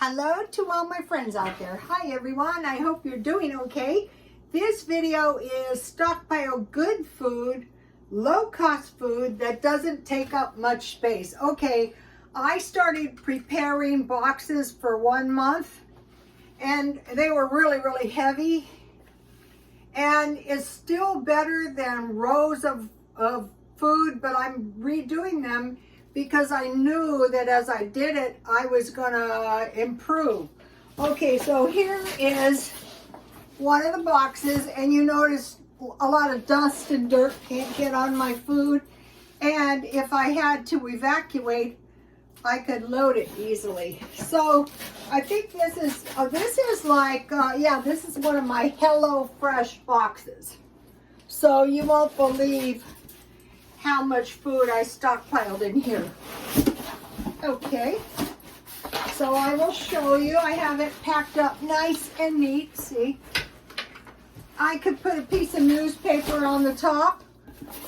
Hello to all my friends out there. Hi everyone, I hope you're doing okay. This video is Stockpile good food, low cost food that doesn't take up much space. Okay, I started preparing boxes for 1 month and they were really heavy, and it's still better than rows of food, but I'm redoing them because I knew that as I did it, I was gonna improve. Okay, so here is one of the boxes, and you notice a lot of dust and dirt can't get on my food. And if I had to evacuate, I could load it easily. So I think this is like, this is one of my Hello Fresh boxes. So you won't believe how much food I stockpiled in here. Okay, so I will show you. I have it packed up nice and neat. See, I could put a piece of newspaper on the top.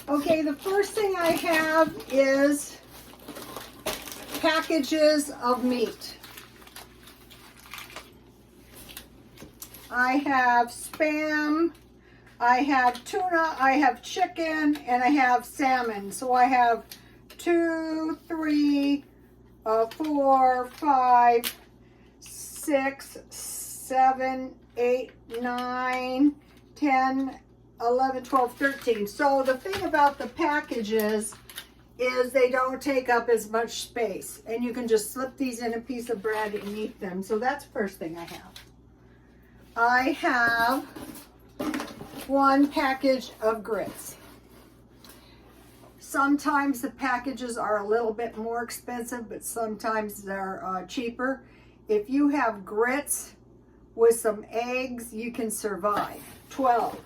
Okay, the first thing I have is packages of meat. I have Spam, I have tuna, I have chicken, and I have salmon. So I have 2, 3, 4, 5, 6, 7, 8, 9, 10, 11, 12, 13. So the thing about the packages is they don't take up as much space, and you can just slip these in a piece of bread and eat them. So that's the first thing I have. I have 1 package of grits. Sometimes the packages are a little bit more expensive, but sometimes they're cheaper. If you have grits with some eggs, you can survive. 12.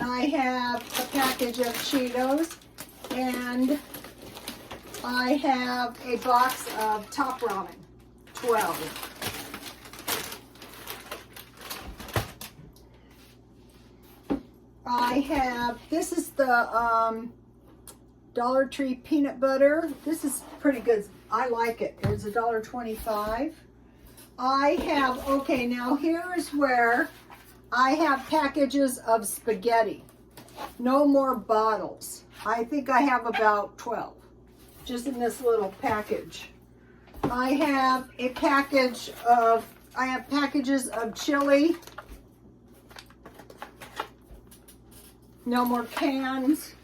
I have a package of Cheetos, and I have a box of Top Ramen. 12. I have, this is the Dollar Tree peanut butter. This is pretty good. I like it. It's $1.25. I have, okay, now here's where I have packages of spaghetti. No more bottles. I think I have about 12, just in this little package. I have a package of, I have packages of chili. No more cans.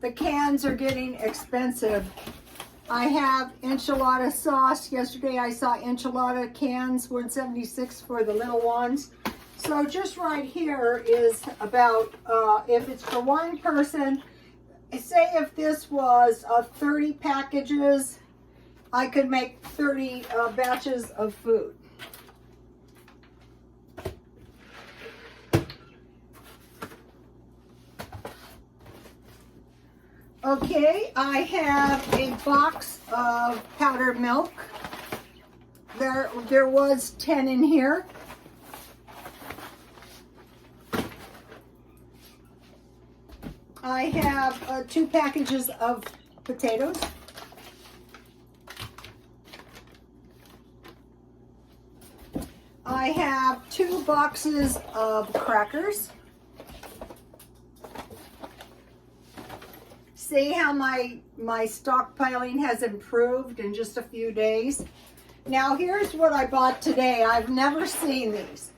The cans are getting expensive. I have enchilada sauce. Yesterday I saw enchilada cans, $1.76 for the little ones. So just right here is about, if it's for one person, say if this was 30 packages, I could make 30 batches of food. Okay, I have a box of powdered milk. There was 10 in here. I have 2 packages of potatoes. I have 2 boxes of crackers. See how my stockpiling has improved in just a few days? Now here's what I bought today. I've never seen these.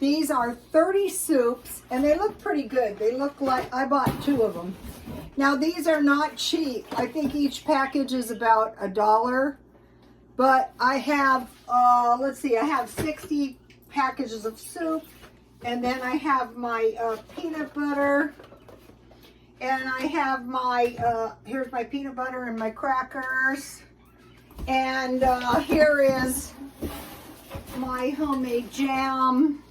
These are 30 soups, and they look pretty good. They look like, I bought 2 of them. Now these are not cheap. I think each package is about $1. But I have, let's see, I have 60 packages of soup, and then I have my peanut butter. And I have my, here's my peanut butter and my crackers. And here is my homemade jam.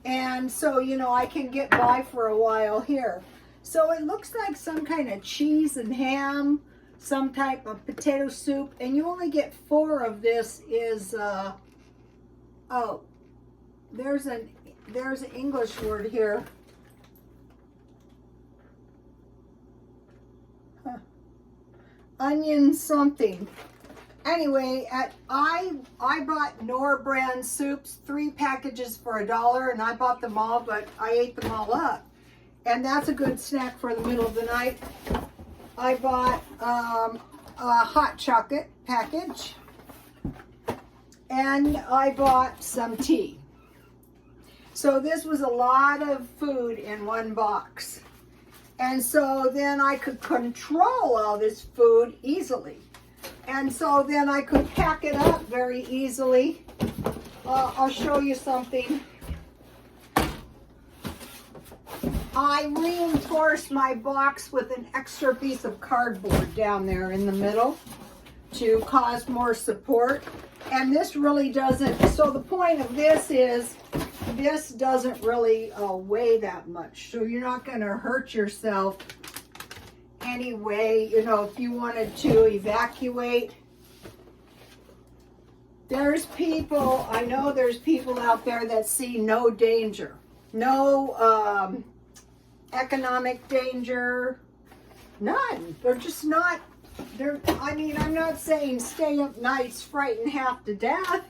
And so, you know, I can get by for a while here. So it looks like some kind of cheese and ham, some type of potato soup. And you only get 4 of this is, oh, there's an English word here. Onion something. Anyway, I bought Knorr brand soups, 3 packages for $1, and I bought them all, but I ate them all up. And that's a good snack for the middle of the night. I bought a hot chocolate package, and I bought some tea. So this was a lot of food in one box. And so then I could control all this food easily. And so then I could pack it up very easily. I'll show you something. I reinforced my box with an extra piece of cardboard down there in the middle to cause more support. And this really doesn't, so the point of this is, this doesn't really weigh that much. So you're not going to hurt yourself anyway, you know, if you wanted to evacuate. There's people, I know there's people out there that see no danger. No economic danger. None. They're just not, I mean, I'm not saying stay up nights frightened half to death,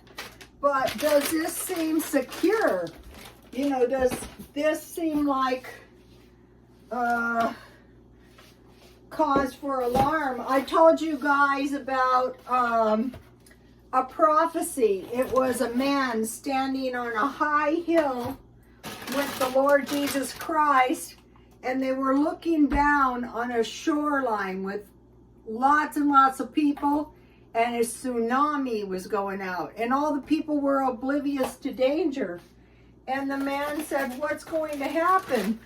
but does this seem secure? You know, does this seem like cause for alarm? I told you guys about a prophecy. It was a man standing on a high hill with the Lord Jesus Christ, and they were looking down on a shoreline with lots and lots of people, and a tsunami was going out, and all the people were oblivious to danger. And the man said, "What's going to happen?"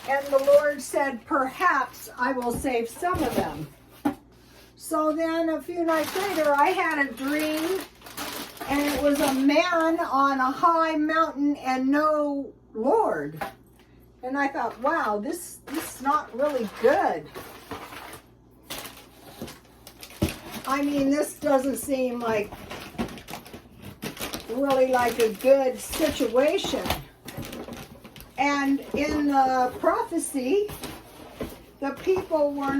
And the Lord said, "Perhaps I will save some of them." So then a few nights later, I had a dream, and it was a man on a high mountain and no Lord. And I thought, wow, this is not really good. I mean, this doesn't seem like really like a good situation. And in the prophecy, the people were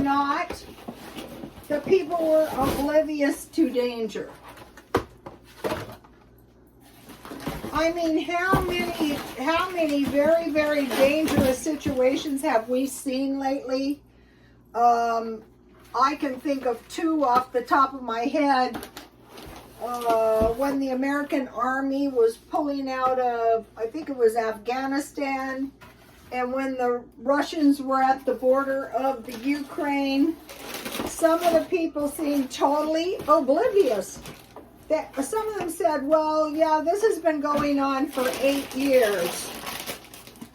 oblivious to danger. I mean, how many very, very dangerous situations have we seen lately? I can think of 2 off the top of my head. When the American Army was pulling out of, I think it was Afghanistan, and when the Russians were at the border of the Ukraine, some of the people seemed totally oblivious. Some of them said, well, yeah, this has been going on for 8 years.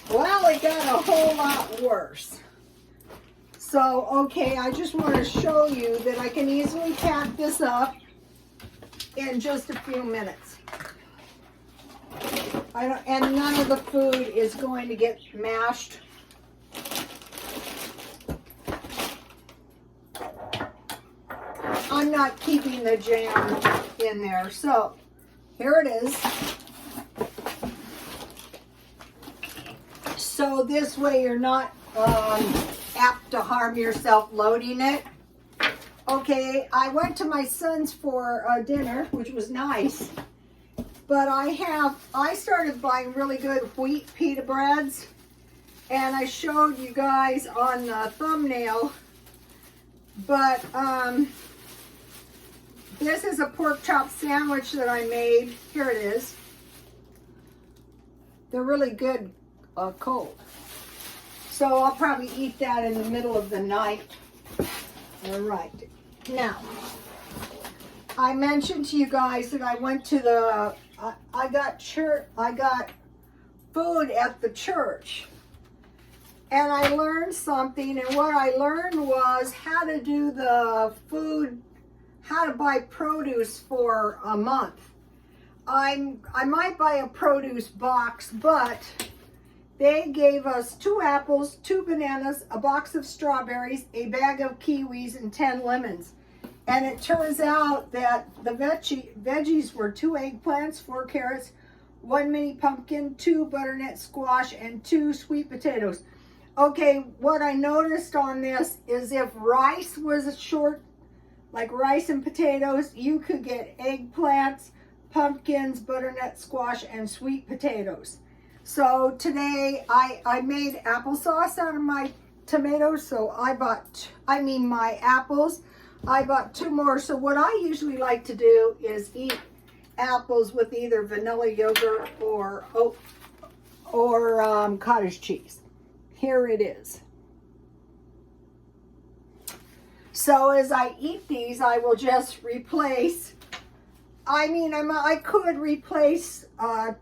Well, it got a whole lot worse. So, okay, I just want to show you that I can easily pack this up in just a few minutes. And none of the food is going to get mashed. I'm not keeping the jam in there. So here it is. So this way you're not apt to harm yourself loading it. Okay, I went to my son's for dinner, which was nice. But I started buying really good wheat pita breads. And I showed you guys on the thumbnail. But this is a pork chop sandwich that I made. Here it is. They're really good cold. So I'll probably eat that in the middle of the night. All right. Now, I mentioned to you guys that I went to the, I got food at the church. And I learned something, and what I learned was how to do the food, how to buy produce for a month. I might buy a produce box, but they gave us 2 apples, 2 bananas, a box of strawberries, a bag of kiwis, and 10 lemons. And it turns out that the veggies were 2 eggplants, 4 carrots, 1 mini pumpkin, 2 butternut squash, and 2 sweet potatoes. Okay, what I noticed on this is if rice was short like rice and potatoes. You could get eggplants, pumpkins, butternut squash, and sweet potatoes. So today I made applesauce out of my tomatoes. So my apples. I bought 2 more. So what I usually like to do is eat apples with either vanilla yogurt or cottage cheese. Here it is. So as I eat these, I will just replace, I could replace a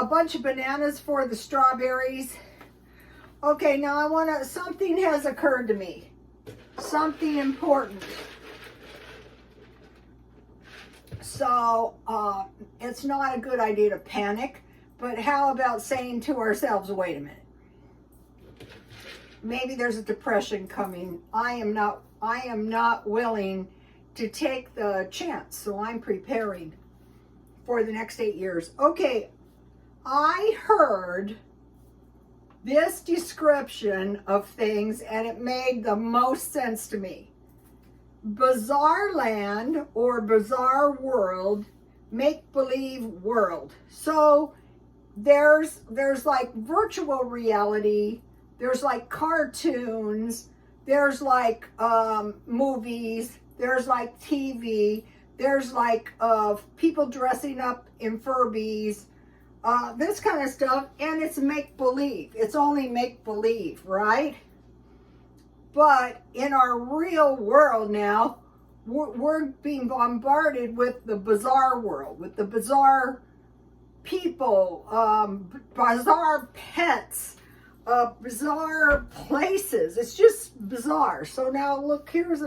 bunch of bananas for the strawberries. Okay, now something has occurred to me. Something important. So, it's not a good idea to panic, but how about saying to ourselves, wait a minute. Maybe there's a depression coming. I am not willing to take the chance, so I'm preparing for the next 8 years. Okay, I heard this description of things and it made the most sense to me. Bizarre land or bizarre world, make-believe world. So there's like virtual reality, there's like cartoons, there's like movies, there's like TV, there's like people dressing up in Furbies, this kind of stuff, and it's make-believe. It's only make-believe, right? But in our real world now, we're being bombarded with the bizarre world, with the bizarre people, bizarre pets, bizarre places. It's just bizarre. So now look, here's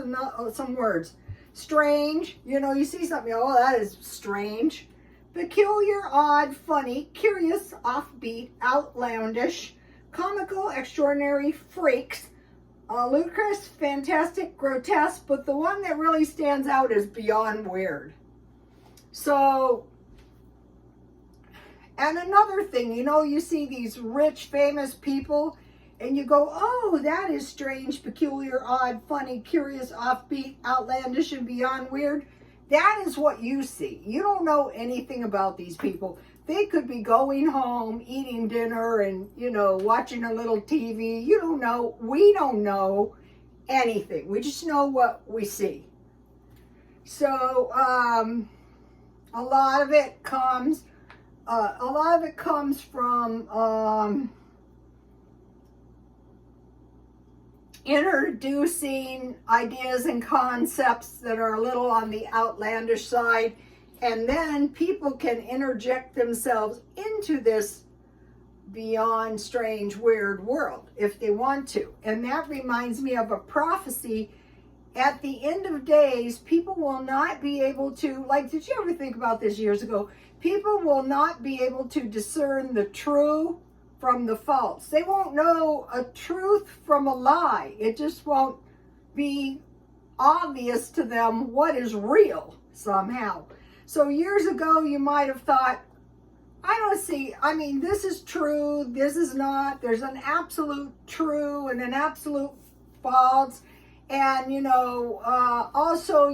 some words. Strange, you see something, oh, that is strange. Peculiar, odd, funny, curious, offbeat, outlandish, comical, extraordinary, freaks, ludicrous, fantastic, grotesque, but the one that really stands out is beyond weird. So, and another thing, you see these rich, famous people, and you go, oh, that is strange, peculiar, odd, funny, curious, offbeat, outlandish, and beyond weird. That is what you see. You don't know anything about these people. They could be going home, eating dinner, and, watching a little TV. You don't know. We don't know anything. We just know what we see. So, a lot of it comes from introducing ideas and concepts that are a little on the outlandish side, and then people can interject themselves into this beyond strange, weird world if they want to. And that reminds me of a prophecy. At the end of days, people will not be able to, did you ever think about this years ago? People will not be able to discern the true from the false. They won't know a truth from a lie. It just won't be obvious to them what is real somehow. So years ago, you might have thought, this is true, this is not. There's an absolute true and an absolute false. And, also,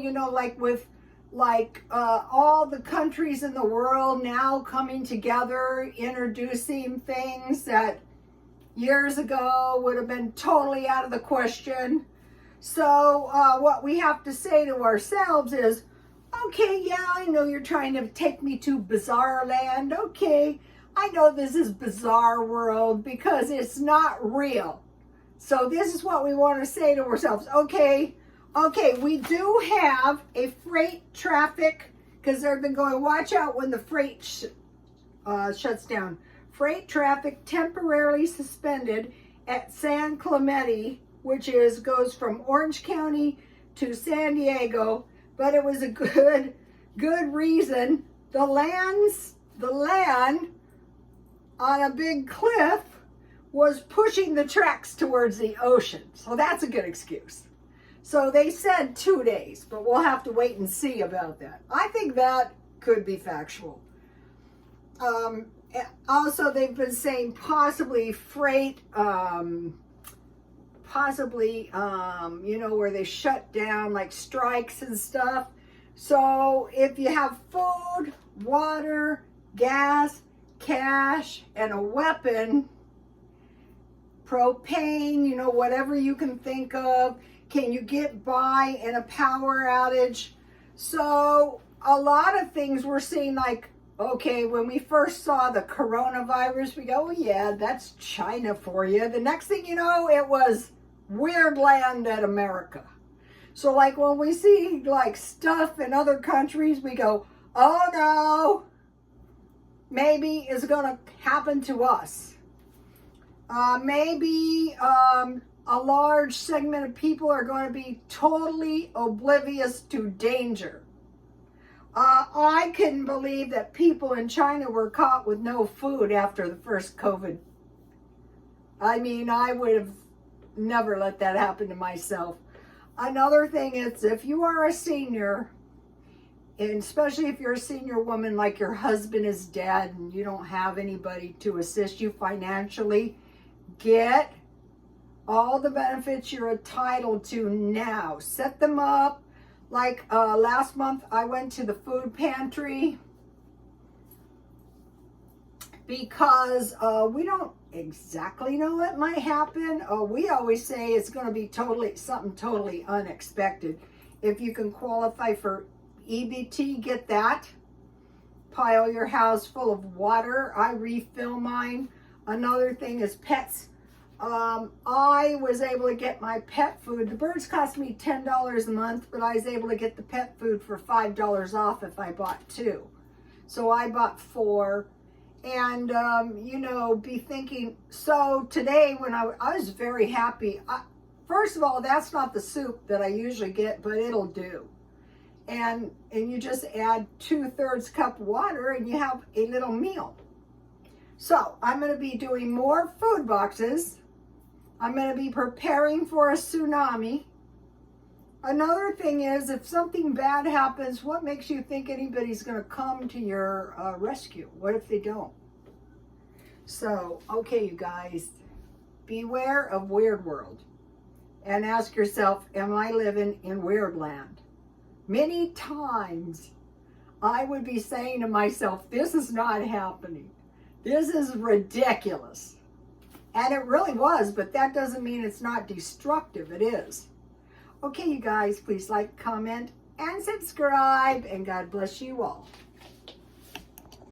all the countries in the world now coming together, introducing things that years ago would have been totally out of the question. So what we have to say to ourselves is, okay, yeah, I know you're trying to take me to bizarre land. Okay, I know this is bizarre world because it's not real. So this is what we want to say to ourselves. Okay, we do have a freight traffic, because they've been going, watch out when the freight shuts down. Freight traffic temporarily suspended at San Clemente, which goes from Orange County to San Diego, but it was a good reason. The land on a big cliff was pushing the tracks towards the ocean. So that's a good excuse. So they said 2 days, but we'll have to wait and see about that. I think that could be factual. Also, they've been saying possibly freight possibly, where they shut down like strikes and stuff. So if you have food, water, gas, cash, and a weapon, propane, whatever you can think of, can you get by in a power outage? So a lot of things we're seeing, like, okay, when we first saw the coronavirus, we go, oh yeah, that's China for you. The next thing you know, it was weird land at America. So like when we see like stuff in other countries, we go, oh no, maybe it's gonna happen to us. Maybe a large segment of people are going to be totally oblivious to danger. I couldn't believe that people in China were caught with no food after the first COVID. I mean, I would have never let that happen to myself. Another thing is, if you are a senior, and especially if you're a senior woman, like your husband is dead and you don't have anybody to assist you financially, get all the benefits you're entitled to now. Set them up. Like last month, I went to the food pantry because we don't exactly know what might happen. We always say it's going to be something totally unexpected. If you can qualify for EBT, get that. Pile your house full of water. I refill mine. Another thing is pets. I was able to get my pet food. The birds cost me $10 a month, but I was able to get the pet food for $5 off if I bought 2. So I bought 4. And, be thinking, so today when I was very happy. First of all, that's not the soup that I usually get, but it'll do. And you just add 2/3 cup water and you have a little meal. So I'm going to be doing more food boxes. I'm going to be preparing for a tsunami. Another thing is, if something bad happens, what makes you think anybody's going to come to your rescue? What if they don't? So, okay, you guys, beware of Weird World and ask yourself, am I living in Weird Land? Many times I would be saying to myself, this is not happening. This is ridiculous. And it really was, but that doesn't mean it's not destructive. It is. Okay, you guys, please like, comment, and subscribe, and God bless you all.